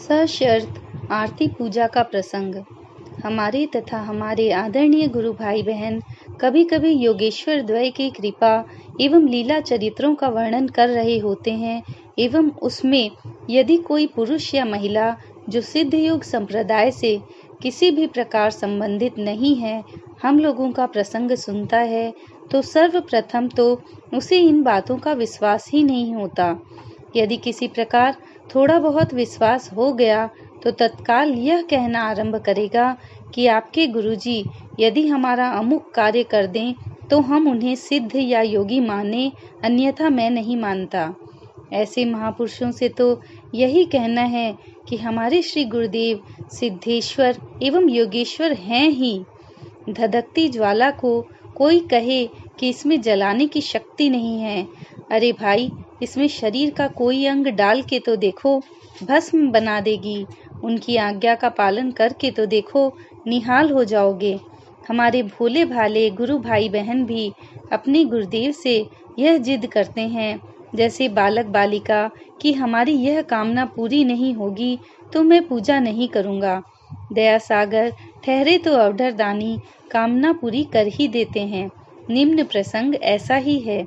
सशर्त आरती पूजा का प्रसंग। हमारे तथा हमारे आदरणीय गुरु भाई बहन कभी कभी योगेश्वर द्वय की कृपा एवं लीला चरित्रों का वर्णन कर रहे होते हैं एवं उसमें यदि कोई पुरुष या महिला जो सिद्ध योग संप्रदाय से किसी भी प्रकार संबंधित नहीं है हम लोगों का प्रसंग सुनता है तो सर्वप्रथम तो उसे इन बातों का विश्वास ही नहीं होता। यदि किसी प्रकार थोड़ा बहुत विश्वास हो गया तो तत्काल यह कहना आरंभ करेगा कि आपके गुरुजी यदि हमारा अमुक कार्य कर दें तो हम उन्हें सिद्ध या योगी माने, अन्यथा मैं नहीं मानता। ऐसे महापुरुषों से तो यही कहना है कि हमारे श्री गुरुदेव सिद्धेश्वर एवं योगेश्वर हैं ही। धधकती ज्वाला को कोई कहे कि इसमें जलाने की शक्ति नहीं है, अरे भाई इसमें शरीर का कोई अंग डाल के तो देखो, भस्म बना देगी। उनकी आज्ञा का पालन करके तो देखो, निहाल हो जाओगे। हमारे भोले भाले गुरु भाई बहन भी अपने गुरुदेव से यह जिद करते हैं जैसे बालक बालिका कि हमारी यह कामना पूरी नहीं होगी तो मैं पूजा नहीं करूँगा। दया सागर ठहरे तो अवधरदानी कामना पूरी कर ही देते हैं। निम्न प्रसंग ऐसा ही है।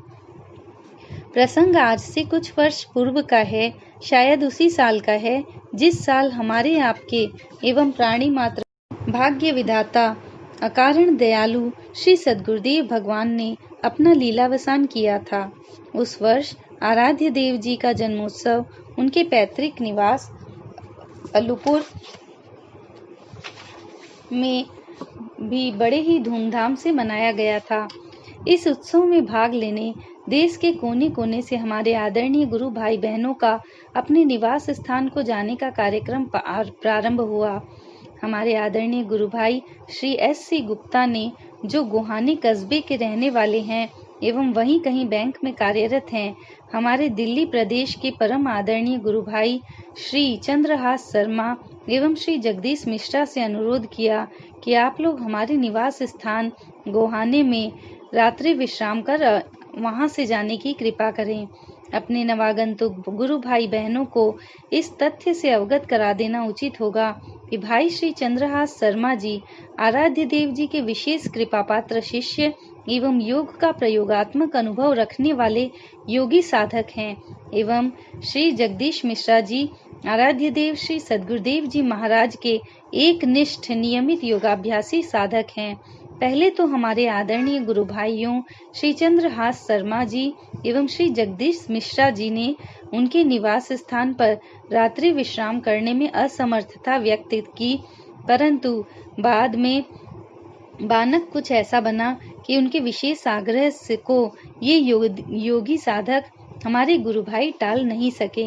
प्रसंग आज से कुछ वर्ष पूर्व का है, शायद उसी साल का है जिस साल हमारे आपके एवं प्राणी मात्र भाग्य विधाता अकारण दयालु श्री सद्गुरुदेव भगवान ने अपना लीलावसान किया था। उस वर्ष आराध्य देव जी का जन्मोत्सव उनके पैतृक निवास अलूपुर में भी बड़े ही धूमधाम से मनाया गया था। इस उत्सव में भाग लेने देश के कोने कोने से हमारे आदरणीय गुरु भाई बहनों का अपने निवास स्थान को जाने का कार्यक्रम प्रारंभ हुआ। हमारे आदरणीय गुरु भाई श्री S.C. गुप्ता ने, जो गोहानी कस्बे के रहने वाले हैं एवं वहीं कहीं बैंक में कार्यरत हैं, हमारे दिल्ली प्रदेश के परम आदरणीय गुरु भाई श्री चंद्रहास शर्मा एवं श्री जगदीश मिश्रा से अनुरोध किया कि आप लोग हमारे निवास स्थान गोहाने में रात्रि विश्राम कर वहां से जाने की कृपा करें। अपने नवागंतुक गुरु भाई बहनों को इस तथ्य से अवगत करा देना उचित होगा कि भाई श्री चंद्रहास शर्मा जी आराध्य देव जी के विशेष कृपा पात्र शिष्य एवं योग का प्रयोगात्मक अनुभव रखने वाले योगी साधक हैं एवं श्री जगदीश मिश्रा जी आराध्य देव श्री सद्गुरुदेव जी महाराज के एक निष्ठ नियमित योगाभ्यासी साधक हैं। पहले तो हमारे आदरणीय गुरु भाइयों श्री चंद्रहास शर्मा जी एवं श्री जगदीश मिश्रा जी ने उनके निवास स्थान पर रात्रि विश्राम करने में असमर्थता व्यक्त की, परंतु बाद में बानक कुछ ऐसा बना कि उनके विशेष आग्रह को ये योगी साधक हमारे गुरु भाई टाल नहीं सके।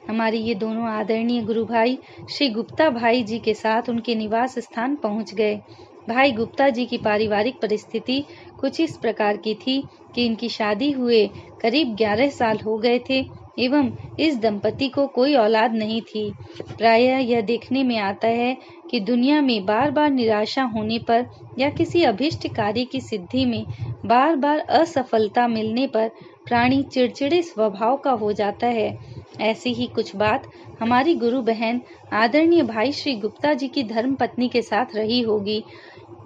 हमारे ये दोनों आदरणीय गुरु भाई श्री गुप्ता भाई जी के साथ उनके निवास स्थान पहुंच गए। भाई गुप्ता जी की पारिवारिक परिस्थिति कुछ इस प्रकार की थी कि इनकी शादी हुए करीब 11 साल हो गए थे एवं इस दंपति को कोई औलाद नहीं थी। प्रायः यह देखने में आता है कि दुनिया में बार बार निराशा होने पर या किसी अभिष्ट कार्य की सिद्धि में बार बार असफलता मिलने पर प्राणी चिड़चिड़े स्वभाव का हो जाता है। ऐसी ही कुछ बात हमारी गुरु बहन आदरणीय भाई श्री गुप्ता जी की धर्म पत्नी के साथ रही होगी,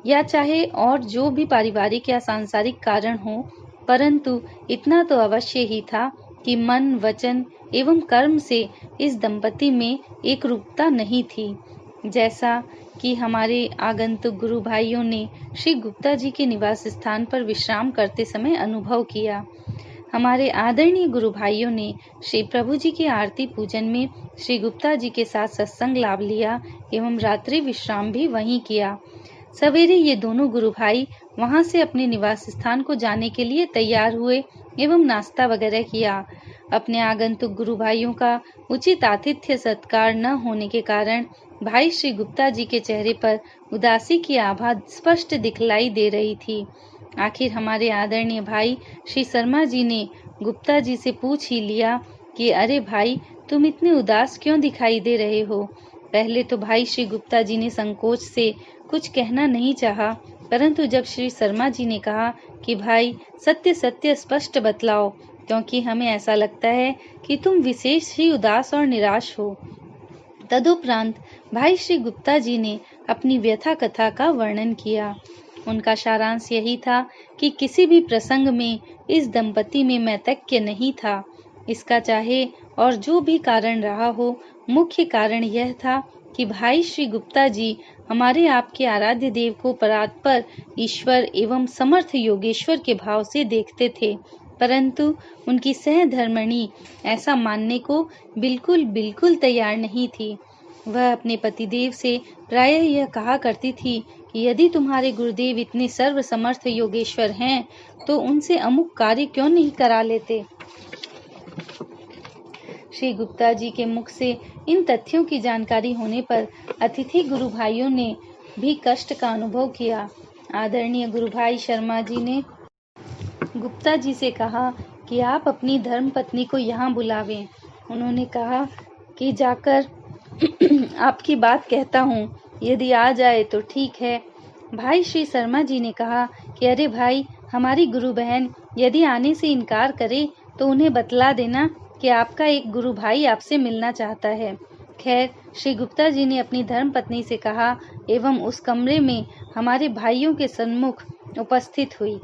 या चाहे और जो भी पारिवारिक या सांसारिक कारण हो, परंतु इतना तो अवश्य ही था कि मन वचन एवं कर्म से इस दंपति में एक रूपता नहीं थी, जैसा कि हमारे आगंतुक गुरु भाइयों ने श्री गुप्ता जी के निवास स्थान पर विश्राम करते समय अनुभव किया। हमारे आदरणीय गुरु भाइयों ने श्री प्रभु जी के आरती पूजन में श्री गुप्ता जी के साथ सत्संग लाभ लिया एवं रात्रि विश्राम भी वहीं किया। सवेरे ये दोनों गुरु भाई वहां से अपने निवास स्थान को जाने के लिए तैयार हुए एवं नाश्ता वगैरह किया। अपने आगंतुक गुरु भाइयों का उचित आतिथ्य सत्कार न होने के कारण भाई श्री गुप्ता जी के चेहरे पर उदासी की आभा स्पष्ट दिखलाई दे रही थी। आखिर हमारे आदरणीय भाई श्री शर्मा जी ने गुप्ता जी से पूछ ही लिया कि अरे भाई तुम इतने उदास क्यों दिखाई दे रहे हो। पहले तो भाई श्री गुप्ता जी ने संकोच से कुछ कहना नहीं चाहा, परंतु जब श्री शर्मा जी ने कहा कि भाई सत्य सत्य स्पष्ट बतलाओ, क्योंकि हमें ऐसा लगता है कि तुम विशेष ही उदास और निराश हो, तदुपरांत भाई श्री गुप्ता जी ने अपनी व्यथा कथा का वर्णन किया। उनका सारांश यही था कि किसी भी प्रसंग में इस दंपति में मैतक्य नहीं था। इसका चाहे और जो भी कारण रहा हो, मुख्य कारण यह था कि भाई श्री गुप्ता जी हमारे आपके आराध्य देव को परात्पर ईश्वर एवं समर्थ योगेश्वर के भाव से देखते थे, परंतु उनकी सहधर्मिणी ऐसा मानने को बिल्कुल तैयार नहीं थी। वह अपने पतिदेव से प्रायः यह कहा करती थी कि यदि तुम्हारे गुरुदेव इतने सर्वसमर्थ योगेश्वर हैं, तो उनसे अमुक कार्य क्यों नहीं करा लेते। श्री गुप्ता जी के मुख से इन तथ्यों की जानकारी होने पर अतिथि गुरु भाइयों ने भी कष्ट का अनुभव किया। आदरणीय गुरु भाई शर्मा जी ने गुप्ता जी से कहा कि आप अपनी धर्म पत्नी को यहाँ बुलावें। उन्होंने कहा कि जाकर आपकी बात कहता हूँ, यदि आ जाए तो ठीक है। भाई श्री शर्मा जी ने कहा कि अरे भाई, हमारी गुरु बहन यदि आने से इनकार करे तो उन्हें बतला देना कि आपका एक गुरु भाई आपसे मिलना चाहता है। खैर, श्री गुप्ता जी ने अपनी धर्म पत्नी से कहा एवं उस कमरे में हमारे भाइयों के सम्मुख उपस्थित हुई।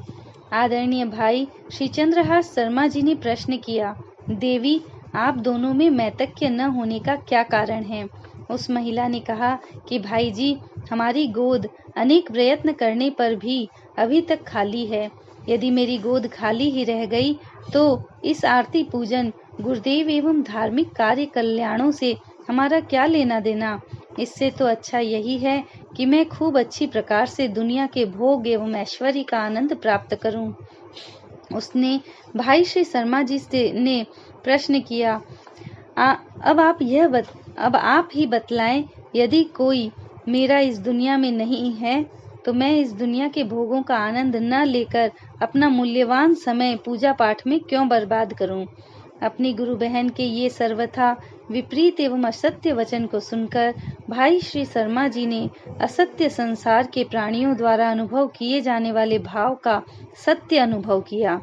आदरणीय भाई श्री चंद्रहास शर्मा जी ने प्रश्न किया, देवी, आप दोनों में मैतक्य न होने का क्या कारण है। उस महिला ने कहा कि भाई जी, हमारी गोद अनेक प्रयत्न करने पर भी अभी तक खाली है। यदि मेरी गोद खाली ही रह गई तो इस आरती पूजन, गुरुदेव एवं धार्मिक कार्य कल्याणों से हमारा क्या लेना देना। इससे तो अच्छा यही है कि मैं खूब अच्छी प्रकार से दुनिया के भोग एवं ऐश्वर्य का आनंद प्राप्त करूं। उसने भाई श्री शर्मा जी से ने प्रश्न किया, अब आप ही बतलाएं, यदि कोई मेरा इस दुनिया में नहीं है तो मैं इस दुनिया के भोगों का आनंद न लेकर अपना मूल्यवान समय पूजा पाठ में क्यों बर्बाद करूं। अपनी गुरु बहन के ये सर्वथा विपरीत एवं असत्य वचन को सुनकर भाई श्री शर्मा जी ने असत्य संसार के प्राणियों द्वारा अनुभव किए जाने वाले भाव का सत्य अनुभव किया।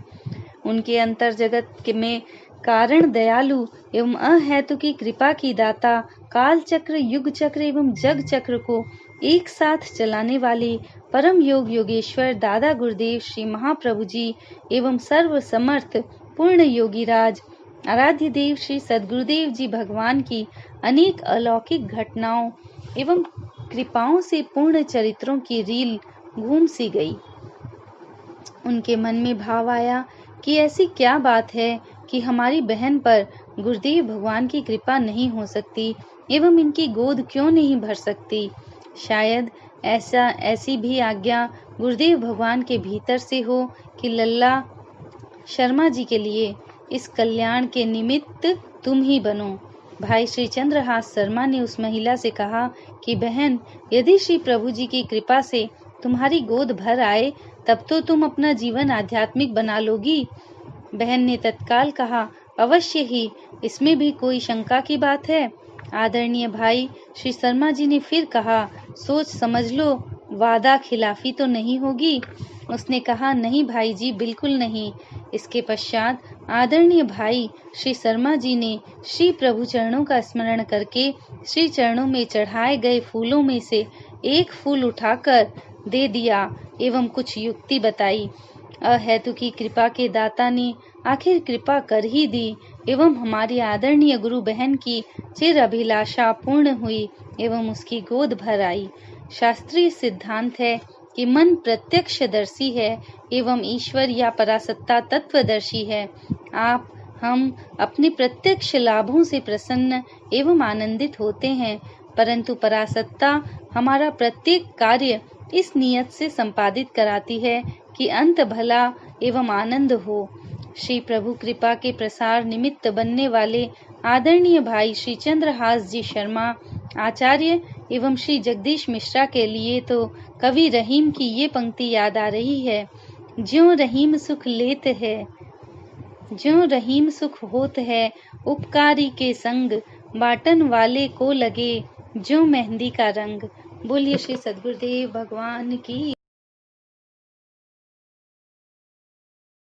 उनके अंतर जगत में कारण दयालु एवं अहेतु की कृपा की दाता, काल चक्र, युग चक्र एवं जग चक्र को एक साथ चलाने वाले परम योगेश्वर दादा गुरुदेव श्री महाप्रभु जी एवं सर्व समर्थ पूर्ण योगीराज आराध्य देव श्री सद्गुरुदेव जी भगवान की अनेक अलौकिक घटनाओं एवं कृपाओं से पूर्ण चरित्रों की रील घूम सी गई। उनके मन में भाव आया कि ऐसी क्या बात है कि हमारी बहन पर गुरुदेव भगवान की कृपा नहीं हो सकती एवं इनकी गोद क्यों नहीं भर सकती। शायद ऐसी भी आज्ञा गुरुदेव भगवान के भीतर से हो कि लल्ला शर्मा जी के लिए इस कल्याण के निमित्त तुम ही बनो। भाई श्री चंद्रहास शर्मा ने उस महिला से कहा कि बहन, यदि श्री प्रभु जी की कृपा से तुम्हारी गोद भर आए तब तो तुम अपना जीवन आध्यात्मिक बना लोगी। बहन ने तत्काल कहा, अवश्य ही, इसमें भी कोई शंका की बात है। आदरणीय भाई श्री शर्मा जी ने फिर कहा, सोच समझ लो, वादा खिलाफी तो नहीं होगी। उसने कहा, नहीं भाई जी, बिल्कुल नहीं। इसके पश्चात आदरणीय भाई श्री शर्मा जी ने श्री प्रभु चरणों का स्मरण करके श्री चरणों में चढ़ाए गए फूलों में से एक फूल उठाकर दे दिया एवं कुछ युक्ति बताई। अहेतु की कृपा के दाता ने आखिर कृपा कर ही दी एवं हमारी आदरणीय गुरु बहन की चिर अभिलाषा पूर्ण हुई एवं उसकी गोद भर आई। शास्त्रीय सिद्धांत है कि मन प्रत्यक्षदर्शी है एवं ईश्वर या परासत्ता तत्वदर्शी है। हम अपने प्रत्यक्ष लाभों से प्रसन्न एवं आनंदित होते हैं, परंतु परासत्ता हमारा प्रत्येक कार्य इस नियत से संपादित कराती है कि अंत भला एवं आनंद हो। श्री प्रभु कृपा के प्रसार निमित्त बनने वाले आदरणीय भाई श्री चंद्रहास जी शर्मा आचार्य एवं श्री जगदीश मिश्रा के लिए तो कवि रहीम की ये पंक्ति याद आ रही है, ज्यों रहीम सुख लेत है, ज्यों रहीम सुख होत है, उपकारी के संग, बाटन वाले को लगे, ज्यों मेहंदी का रंग। बोलिए श्री सद्गुरुदेव भगवान की।